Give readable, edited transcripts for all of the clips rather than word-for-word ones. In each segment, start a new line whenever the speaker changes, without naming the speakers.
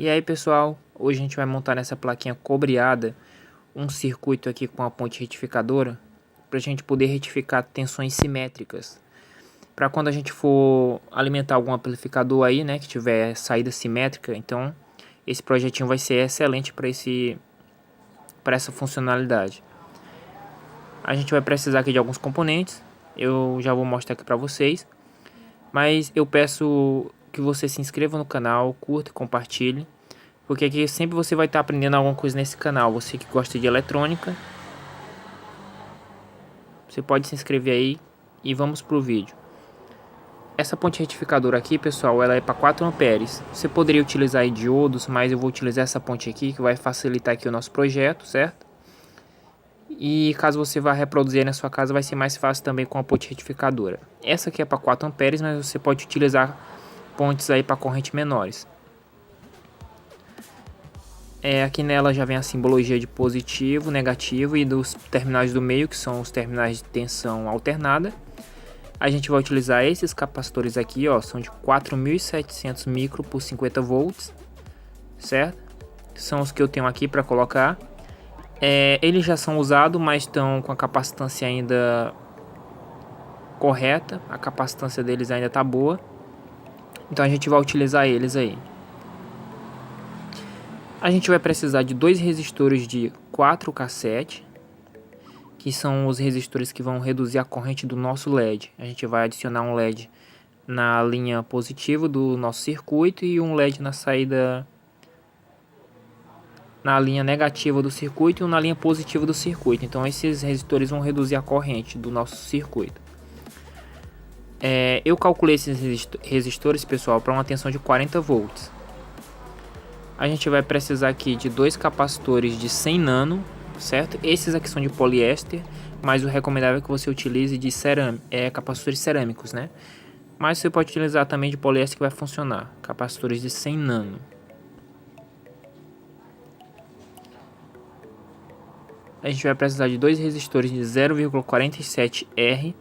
E aí, pessoal, hoje a gente vai montar nessa plaquinha cobreada um circuito aqui com a ponte retificadora para a gente poder retificar tensões simétricas. Para quando a gente for alimentar algum amplificador aí, né, que tiver saída simétrica, então esse projetinho vai ser excelente para essa funcionalidade. A gente vai precisar aqui de alguns componentes, eu já vou mostrar aqui para vocês, mas eu peço que você se inscreva no canal, curta e compartilhe, porque aqui sempre você vai estar aprendendo alguma coisa nesse canal. Você que gosta de eletrônica, você pode se inscrever aí e vamos pro vídeo. Essa ponte retificadora aqui, pessoal, ela é para 4 amperes. Você poderia utilizar aí diodos, mas eu vou utilizar essa ponte aqui que vai facilitar aqui o nosso projeto, certo? E caso você vá reproduzir aí na sua casa, vai ser mais fácil também com a ponte retificadora. Essa aqui é para 4 amperes, mas você pode utilizar pontes aí para corrente menores. Aqui nela já vem a simbologia de positivo, negativo e dos terminais do meio, que são os terminais de tensão alternada. A gente vai utilizar esses capacitores aqui, ó, são de 4.700 micro por 50 volts, certo? São os que eu tenho aqui para colocar. Eles já são usados, mas estão com a capacitância ainda correta, a capacitância deles ainda tá boa. Então a gente vai utilizar eles aí. A gente vai precisar de dois resistores de 4K7, que são os resistores que vão reduzir a corrente do nosso LED. A gente vai adicionar um LED na linha positiva do nosso circuito e um LED na saída, na linha negativa do circuito e um na linha positiva do circuito. Então esses resistores vão reduzir a corrente do nosso circuito. Eu calculei esses resistores, pessoal, para uma tensão de 40 volts. A gente vai precisar aqui de dois capacitores de 100 nano, certo? Esses aqui são de poliéster, mas o recomendável é que você utilize de capacitores cerâmicos, né? Mas você pode utilizar também de poliéster que vai funcionar. Capacitores de 100 nano. A gente vai precisar de dois resistores de 0,47 R.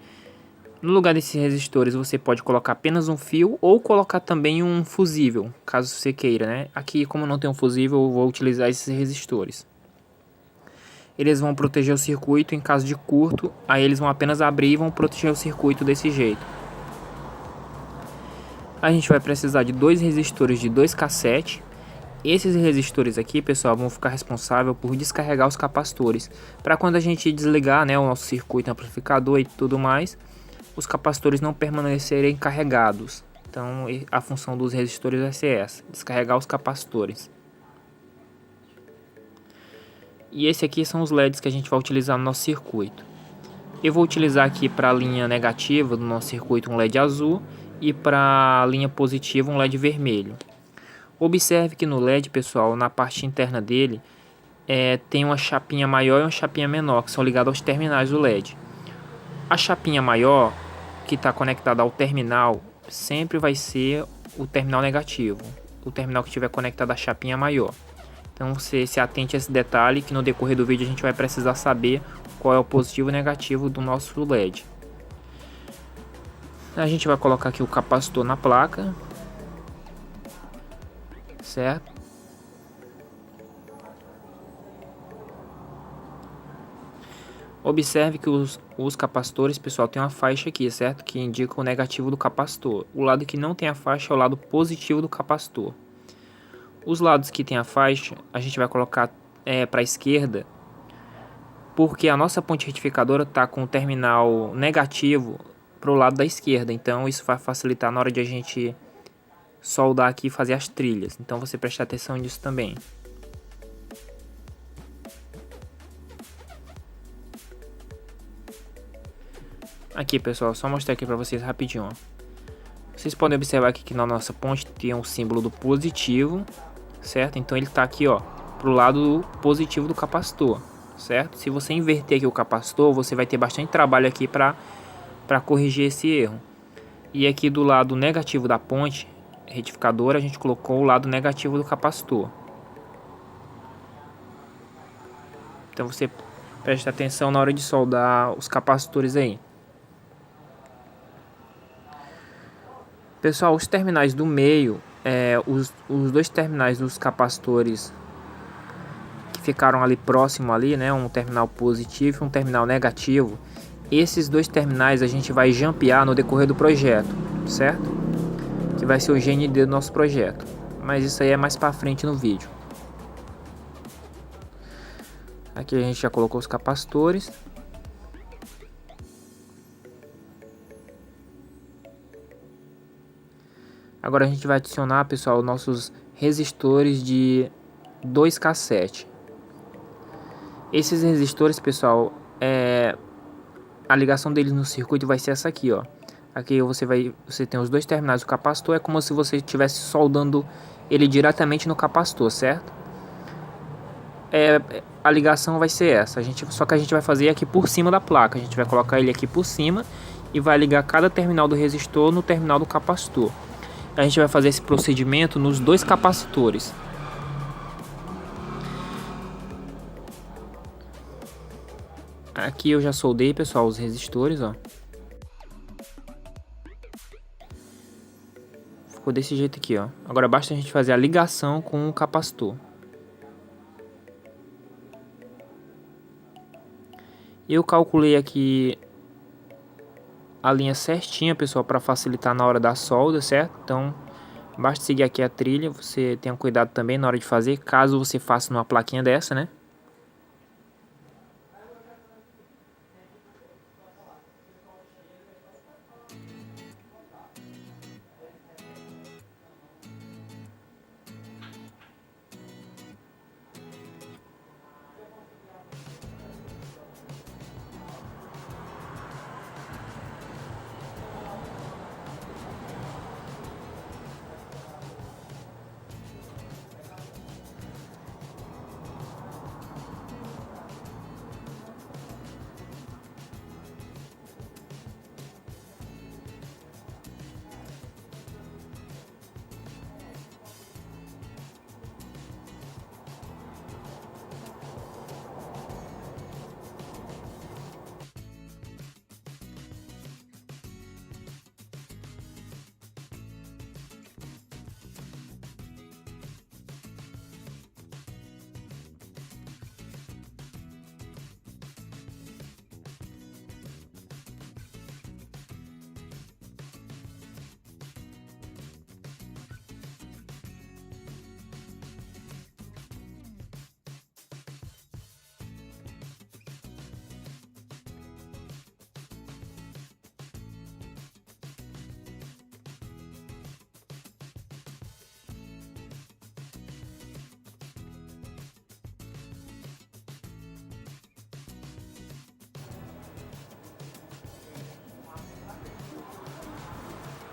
No lugar desses resistores você pode colocar apenas um fio ou colocar também um fusível, caso você queira, né? Aqui, como não tem um fusível, eu vou utilizar esses resistores. Eles vão proteger o circuito em caso de curto, aí eles vão apenas abrir e vão proteger o circuito desse jeito. A gente vai precisar de dois resistores de 2K7. Esses resistores aqui, pessoal, vão ficar responsáveis por descarregar os capacitores. Para quando a gente desligar, né, o nosso circuito amplificador e tudo mais, os capacitores não permanecerem carregados. Então a função dos resistores vai ser essa, descarregar os capacitores. E esse aqui são os LEDs que a gente vai utilizar no nosso circuito. Eu vou utilizar aqui para a linha negativa do nosso circuito um LED azul e para a linha positiva um LED vermelho. Observe que no LED, pessoal, na parte interna dele tem uma chapinha maior e uma chapinha menor que são ligadas aos terminais do LED. A chapinha maior, que está conectada ao terminal, sempre vai ser o terminal negativo. O terminal que estiver conectado à chapinha maior. Então você se atente a esse detalhe que no decorrer do vídeo a gente vai precisar saber qual é o positivo e negativo do nosso LED. A gente vai colocar aqui o capacitor na placa, certo? Observe que os capacitores, pessoal, tem uma faixa aqui, certo? Que indica o negativo do capacitor. O lado que não tem a faixa é o lado positivo do capacitor. Os lados que tem a faixa, a gente vai colocar para a esquerda, porque a nossa ponte retificadora está com o terminal negativo para o lado da esquerda. Então isso vai facilitar na hora de a gente soldar aqui e fazer as trilhas. Então você presta atenção nisso também. Aqui, pessoal, só mostrar aqui para vocês rapidinho, ó. Vocês podem observar aqui que na nossa ponte tem um símbolo do positivo, certo? Então ele está aqui, ó, pro lado positivo do capacitor, certo? Se você inverter aqui o capacitor, você vai ter bastante trabalho aqui para corrigir esse erro. E aqui do lado negativo da ponte retificadora, a gente colocou o lado negativo do capacitor. Então você presta atenção na hora de soldar os capacitores aí. Pessoal, os terminais do meio os dois terminais dos capacitores que ficaram ali próximo ali, né, um terminal positivo e um terminal negativo, esses dois terminais a gente vai jampear no decorrer do projeto, certo? Que vai ser o GND do nosso projeto, mas isso aí é mais para frente no vídeo. Aqui a gente já colocou os capacitores. Agora a gente vai adicionar, pessoal, nossos resistores de 2K7. Esses resistores, pessoal, a ligação deles no circuito vai ser essa aqui, ó. Aqui você tem os dois terminais do capacitor, é como se você estivesse soldando ele diretamente no capacitor, certo? A ligação vai ser essa, só que a gente vai fazer aqui por cima da placa. A gente vai colocar ele aqui por cima e vai ligar cada terminal do resistor no terminal do capacitor. A gente vai fazer esse procedimento nos dois capacitores. Aqui eu já soldei, pessoal, os resistores, ó. Ficou desse jeito aqui, ó. Agora basta a gente fazer a ligação com o capacitor. Eu calculei aqui a linha certinha, pessoal, para facilitar na hora da solda, certo? Então, basta seguir aqui a trilha. Você tenha cuidado também na hora de fazer, caso você faça numa plaquinha dessa, né?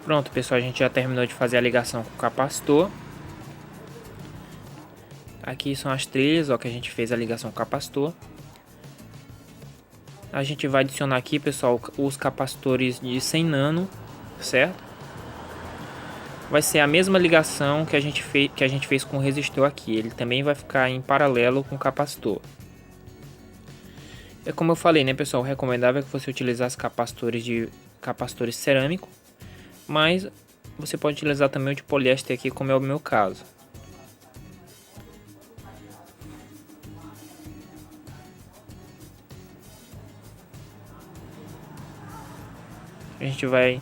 Pronto, pessoal, a gente já terminou de fazer a ligação com o capacitor. Aqui são as trilhas, ó, que a gente fez a ligação com o capacitor. A gente vai adicionar aqui, pessoal, os capacitores de 100 nano, certo? Vai ser a mesma ligação que a gente fez com o resistor aqui. Ele também vai ficar em paralelo com o capacitor. É como eu falei, né, pessoal? O recomendável é que você utilizasse capacitores cerâmico, mas você pode utilizar também o de poliéster aqui, como é o meu caso. A gente vai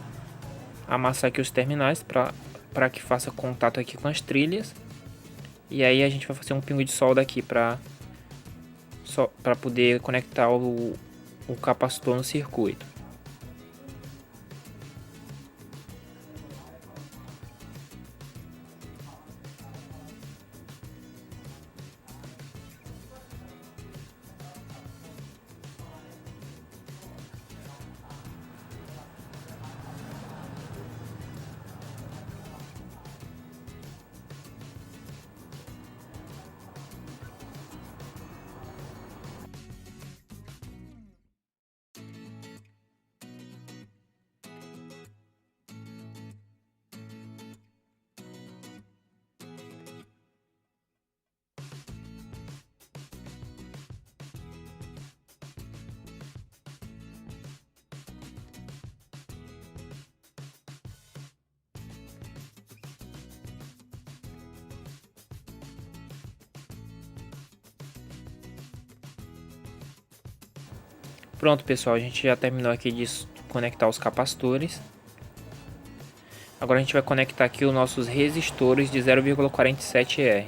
amassar aqui os terminais para que faça contato aqui com as trilhas. E aí a gente vai fazer um pingo de solda aqui para poder conectar o capacitor no circuito. Pronto, pessoal, a gente já terminou aqui de conectar os capacitores. Agora a gente vai conectar aqui os nossos resistores de 0,47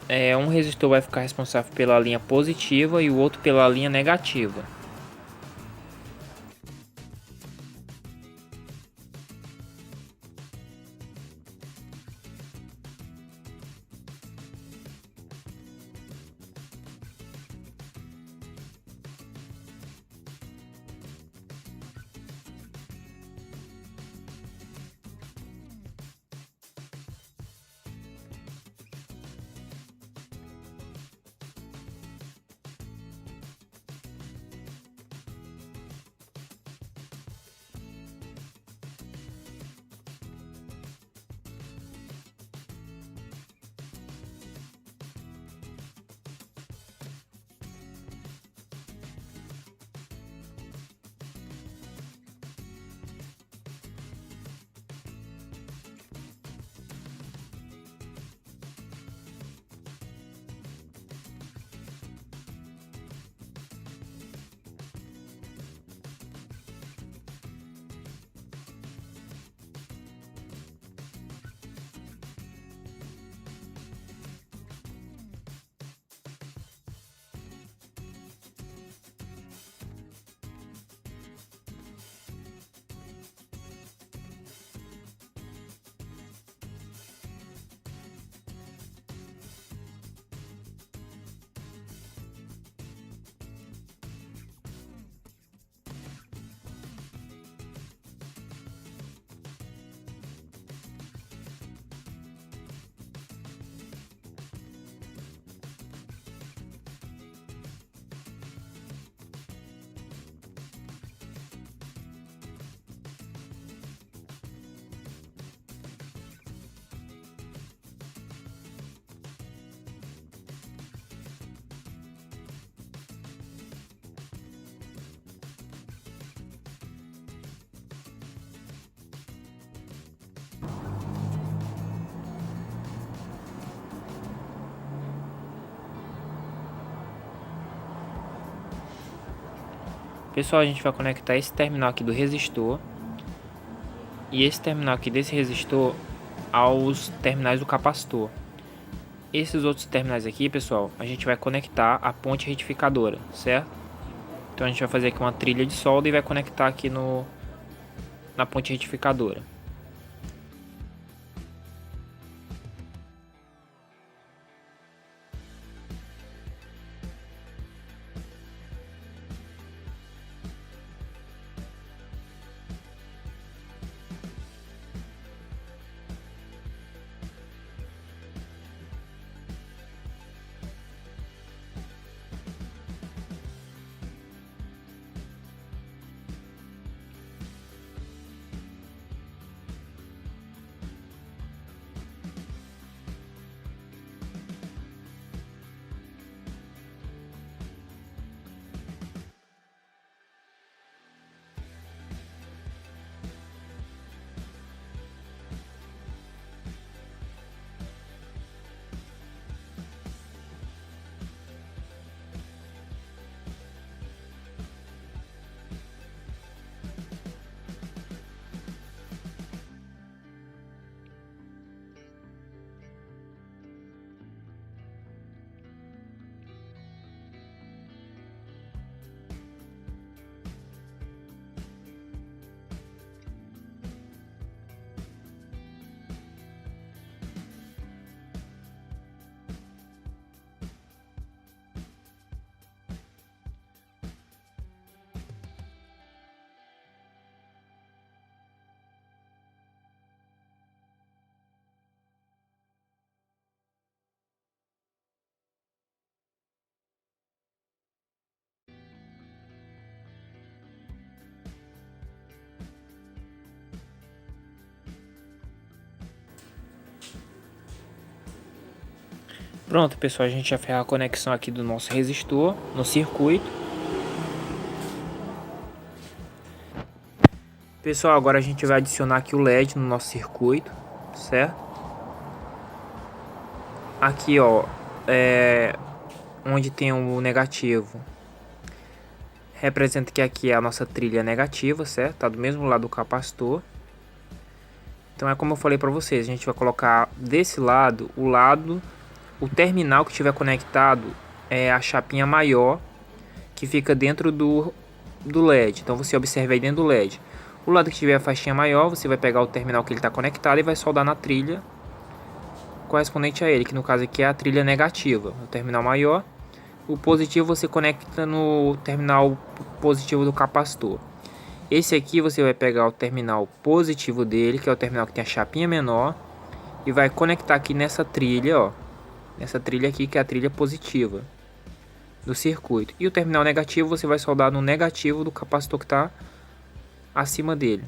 R. Um resistor vai ficar responsável pela linha positiva e o outro pela linha negativa. Pessoal, a gente vai conectar esse terminal aqui do resistor e esse terminal aqui desse resistor aos terminais do capacitor. Esses outros terminais aqui, pessoal, a gente vai conectar a ponte retificadora, certo? Então a gente vai fazer aqui uma trilha de solda e vai conectar aqui na ponte retificadora. Pronto, pessoal, a gente já fez a conexão aqui do nosso resistor no circuito. Pessoal, agora a gente vai adicionar aqui o LED no nosso circuito, certo? Aqui, ó, onde tem o negativo, representa que aqui é a nossa trilha negativa, certo? Tá do mesmo lado do capacitor. Então é como eu falei para vocês, a gente vai colocar desse lado, o terminal que estiver conectado é a chapinha maior que fica dentro do LED. Então você observa aí dentro do LED. O lado que tiver a faixinha maior, você vai pegar o terminal que ele está conectado e vai soldar na trilha correspondente a ele, que no caso aqui é a trilha negativa, o terminal maior. O positivo você conecta no terminal positivo do capacitor. Esse aqui você vai pegar o terminal positivo dele, que é o terminal que tem a chapinha menor, e vai conectar aqui nessa trilha, ó. Nessa trilha aqui, que é a trilha positiva do circuito. E o terminal negativo você vai soldar no negativo do capacitor que está acima dele.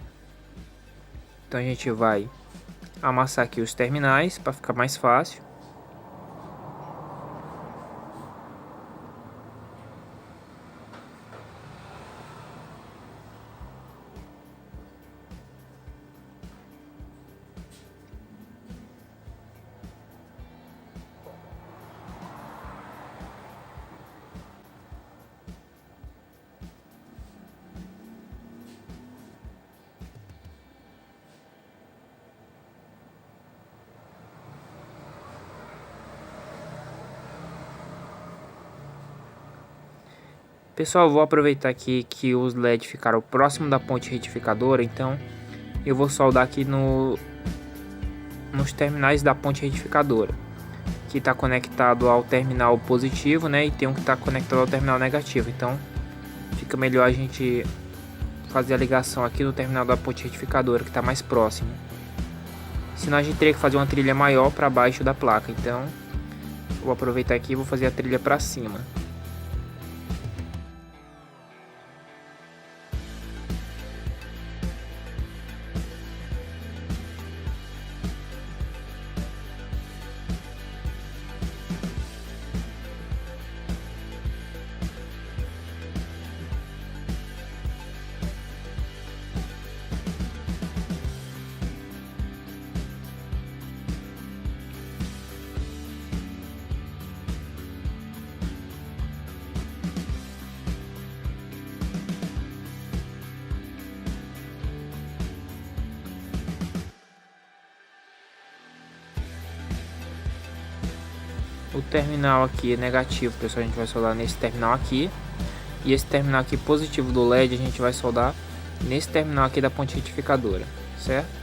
Então a gente vai amassar aqui os terminais para ficar mais fácil. Pessoal, vou aproveitar aqui que os LED ficaram próximo da ponte retificadora, então eu vou soldar aqui nos terminais da ponte retificadora, que está conectado ao terminal positivo, né? E tem um que está conectado ao terminal negativo. Então fica melhor a gente fazer a ligação aqui no terminal da ponte retificadora, que está mais próximo. Senão a gente teria que fazer uma trilha maior para baixo da placa. Então vou aproveitar aqui e vou fazer a trilha para cima. O terminal aqui negativo, pessoal, a gente vai soldar nesse terminal aqui. E esse terminal aqui positivo do LED a gente vai soldar nesse terminal aqui da ponte retificadora, certo?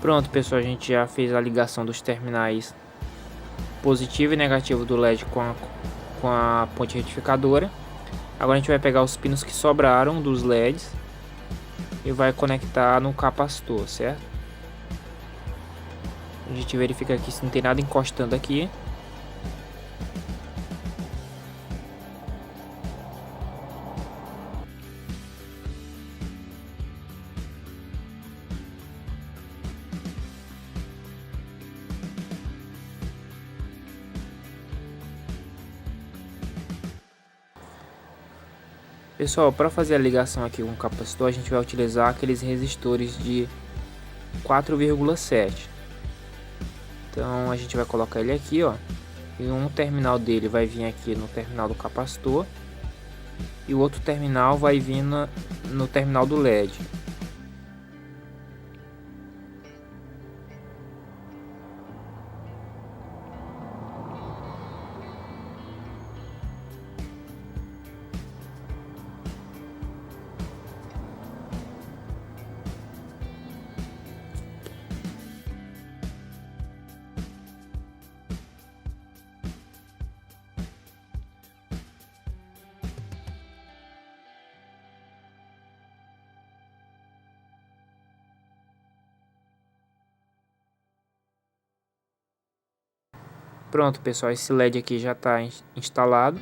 Pronto, pessoal, a gente já fez a ligação dos terminais positivo e negativo do LED com a ponte retificadora. Agora a gente vai pegar os pinos que sobraram dos LEDs e vai conectar no capacitor, certo? A gente verifica aqui se não tem nada encostando aqui. Pessoal, para fazer a ligação aqui com o capacitor, a gente vai utilizar aqueles resistores de 4,7. Então a gente vai colocar ele aqui, ó, e um terminal dele vai vir aqui no terminal do capacitor e o outro terminal vai vir no terminal do LED. Pronto, pessoal, esse LED aqui já está instalado.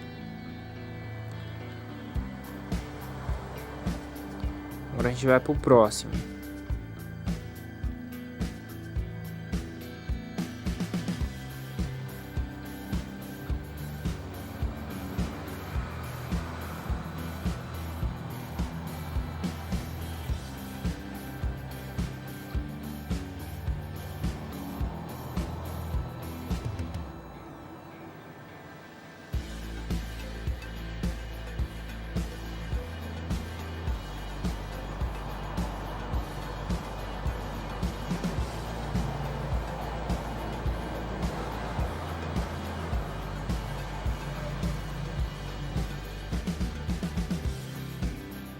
Agora a gente vai para o próximo.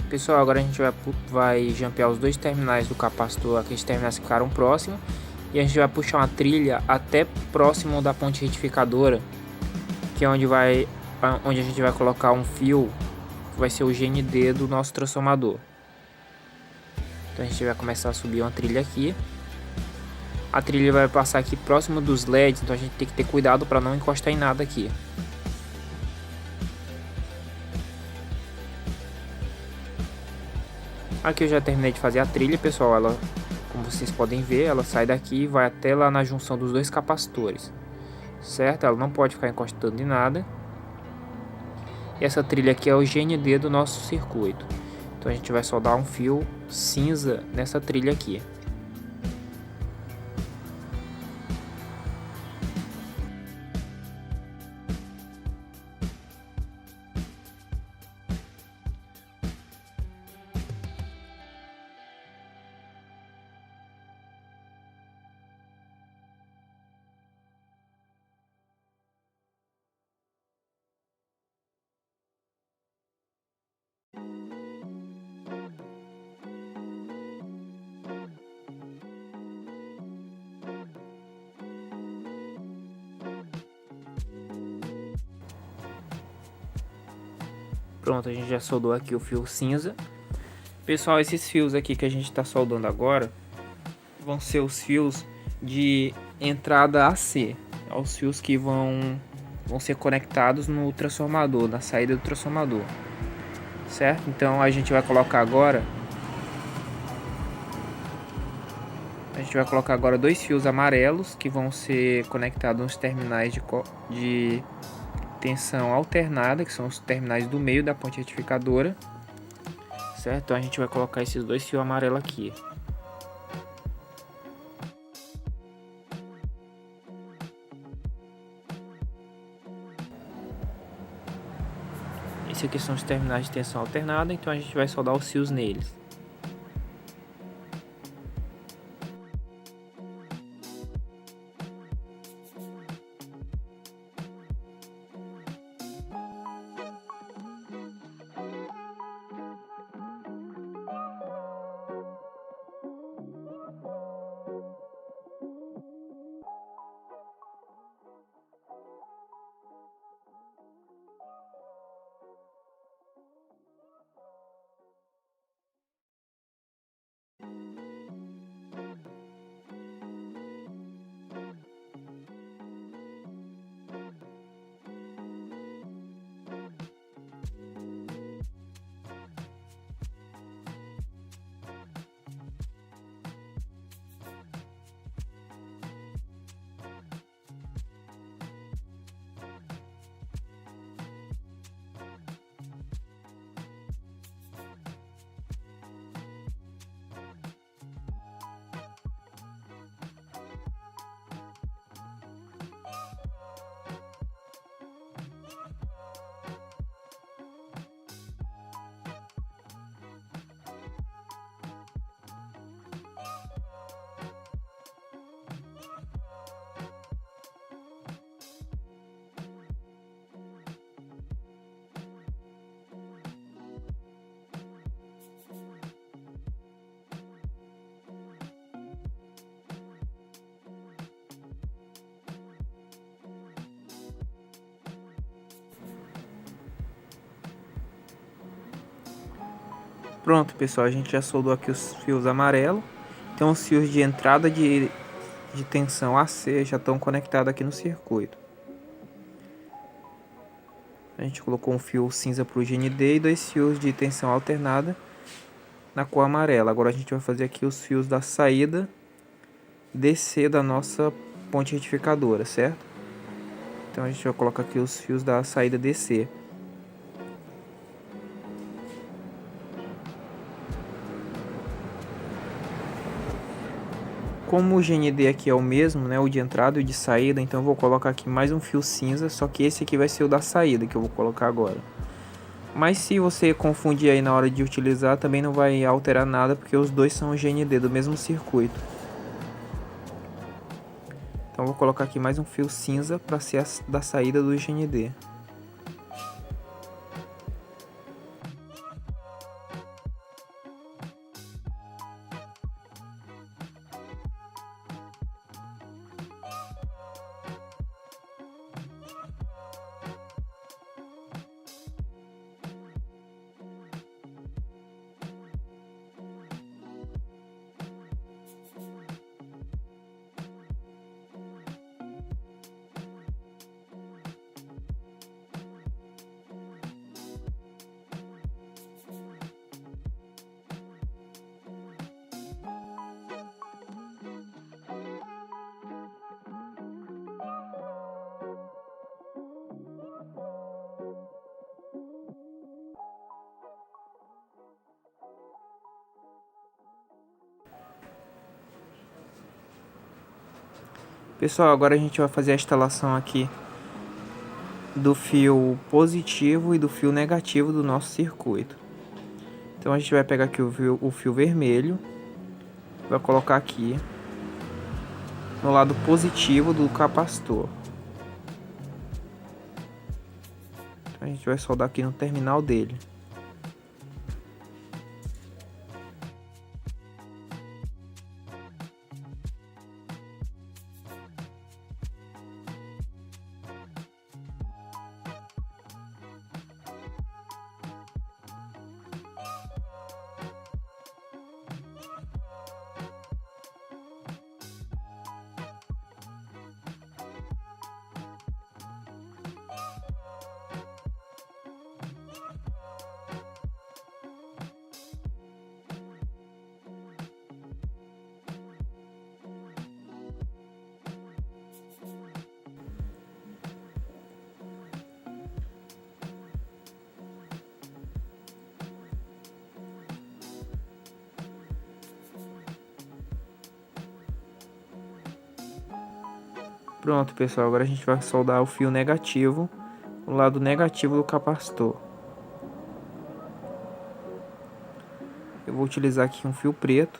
Pessoal, agora a gente vai jampear os dois terminais do capacitor, aqueles terminais que ficaram próximos, e a gente vai puxar uma trilha até próximo da ponte retificadora, que é onde a gente vai colocar um fio que vai ser o GND do nosso transformador. Então a gente vai começar a subir uma trilha aqui. A trilha vai passar aqui próximo dos LEDs, então a gente tem que ter cuidado para não encostar em nada aqui. Aqui eu já terminei de fazer a trilha, pessoal. Ela, como vocês podem ver, ela sai daqui e vai até lá na junção dos dois capacitores, certo? Ela não pode ficar encostando em nada. E essa trilha aqui é o GND do nosso circuito. Então a gente vai soldar um fio cinza nessa trilha aqui. Pronto, a gente já soldou aqui o fio cinza. Pessoal, esses fios aqui que a gente está soldando agora vão ser os fios de entrada AC. Os fios que vão ser conectados no transformador, na saída do transformador, certo? Então a gente vai colocar agora dois fios amarelos que vão ser conectados nos terminais de tensão alternada, que são os terminais do meio da ponte retificadora, certo? Então a gente vai colocar esses dois fios amarelos aqui. Esse aqui são os terminais de tensão alternada, então a gente vai soldar os fios neles. Pronto, pessoal, a gente já soldou aqui os fios amarelos. Então os fios de entrada de tensão AC já estão conectados aqui no circuito. A gente colocou um fio cinza para o GND e 2 fios de tensão alternada na cor amarela. Agora a gente vai fazer aqui os fios da saída DC da nossa ponte retificadora, certo? Então a gente vai colocar aqui os fios da saída DC. Como o GND aqui é o mesmo, né, o de entrada e o de saída, então eu vou colocar aqui mais um fio cinza, só que esse aqui vai ser o da saída que eu vou colocar agora. Mas se você confundir aí na hora de utilizar, também não vai alterar nada, porque os dois são o GND do mesmo circuito. Então eu vou colocar aqui mais um fio cinza para ser a da saída do GND. Pessoal, agora a gente vai fazer a instalação aqui do fio positivo e do fio negativo do nosso circuito. Então a gente vai pegar aqui o fio vermelho, vai colocar aqui no lado positivo do capacitor. Então a gente vai soldar aqui no terminal dele. Pronto, pessoal, agora a gente vai soldar o fio negativo, o lado negativo do capacitor. Eu vou utilizar aqui um fio preto.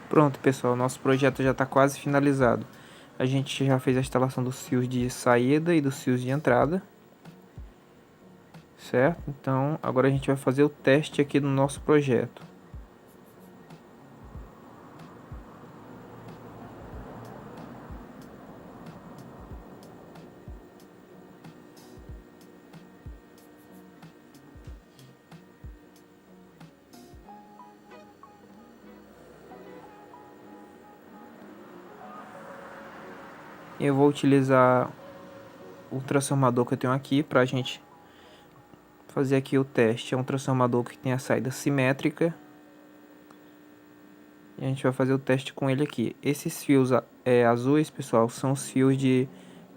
Pronto, pessoal, nosso projeto já está quase finalizado. A gente já fez a instalação dos fios de saída e dos fios de entrada, certo? Então, agora a gente vai fazer o teste aqui do nosso projeto. Eu vou utilizar o transformador que eu tenho aqui para a gente fazer aqui o teste. É um transformador que tem a saída simétrica E a gente vai fazer o teste com ele aqui. Esses fios azuis, pessoal, são os fios de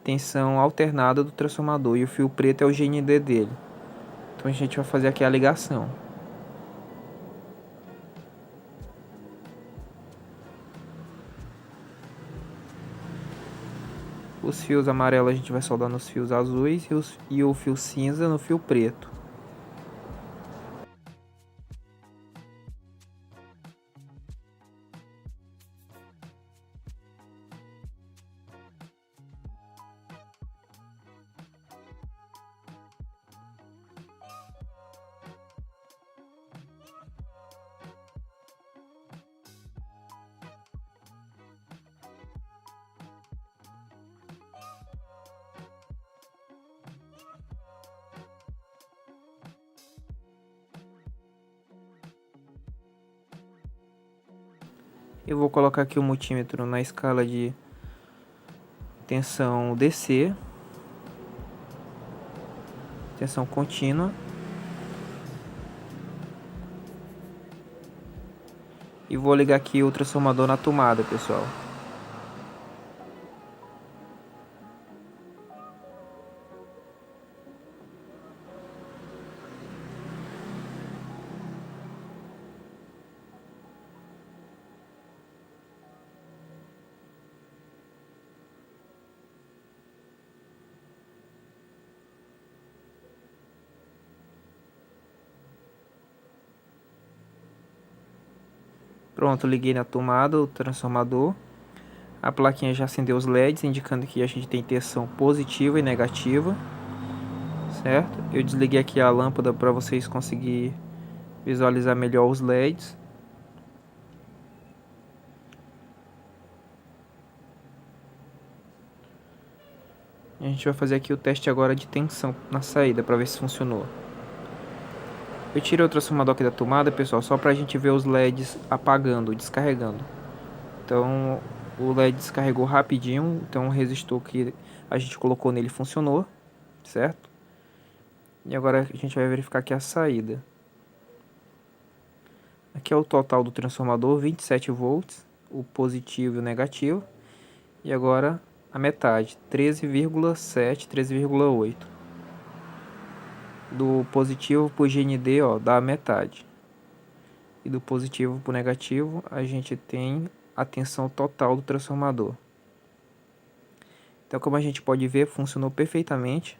tensão alternada do transformador. E o fio preto é o GND dele. Então a gente vai fazer aqui a ligação. Os fios amarelos a gente vai soldar nos fios azuis e o fio cinza no fio preto. Eu vou colocar aqui o multímetro na escala de tensão DC, tensão contínua, e vou ligar aqui o transformador na tomada, pessoal. Pronto, liguei na tomada o transformador. A plaquinha já acendeu os LEDs, indicando que a gente tem tensão positiva e negativa, certo? Eu desliguei aqui a lâmpada para vocês conseguirem visualizar melhor os LEDs. A gente vai fazer aqui o teste agora de tensão na saída para ver se funcionou. Eu tirei o transformador aqui da tomada, pessoal, só pra gente ver os LEDs apagando, descarregando. Então, o LED descarregou rapidinho, então o resistor que a gente colocou nele funcionou, certo? E agora a gente vai verificar aqui a saída. Aqui é o total do transformador, 27 volts, o positivo e o negativo. E agora a metade, 13,7, 13,8. Do positivo para o GND, ó, dá a metade. E do positivo para o negativo, a gente tem a tensão total do transformador. Então, como a gente pode ver, funcionou perfeitamente.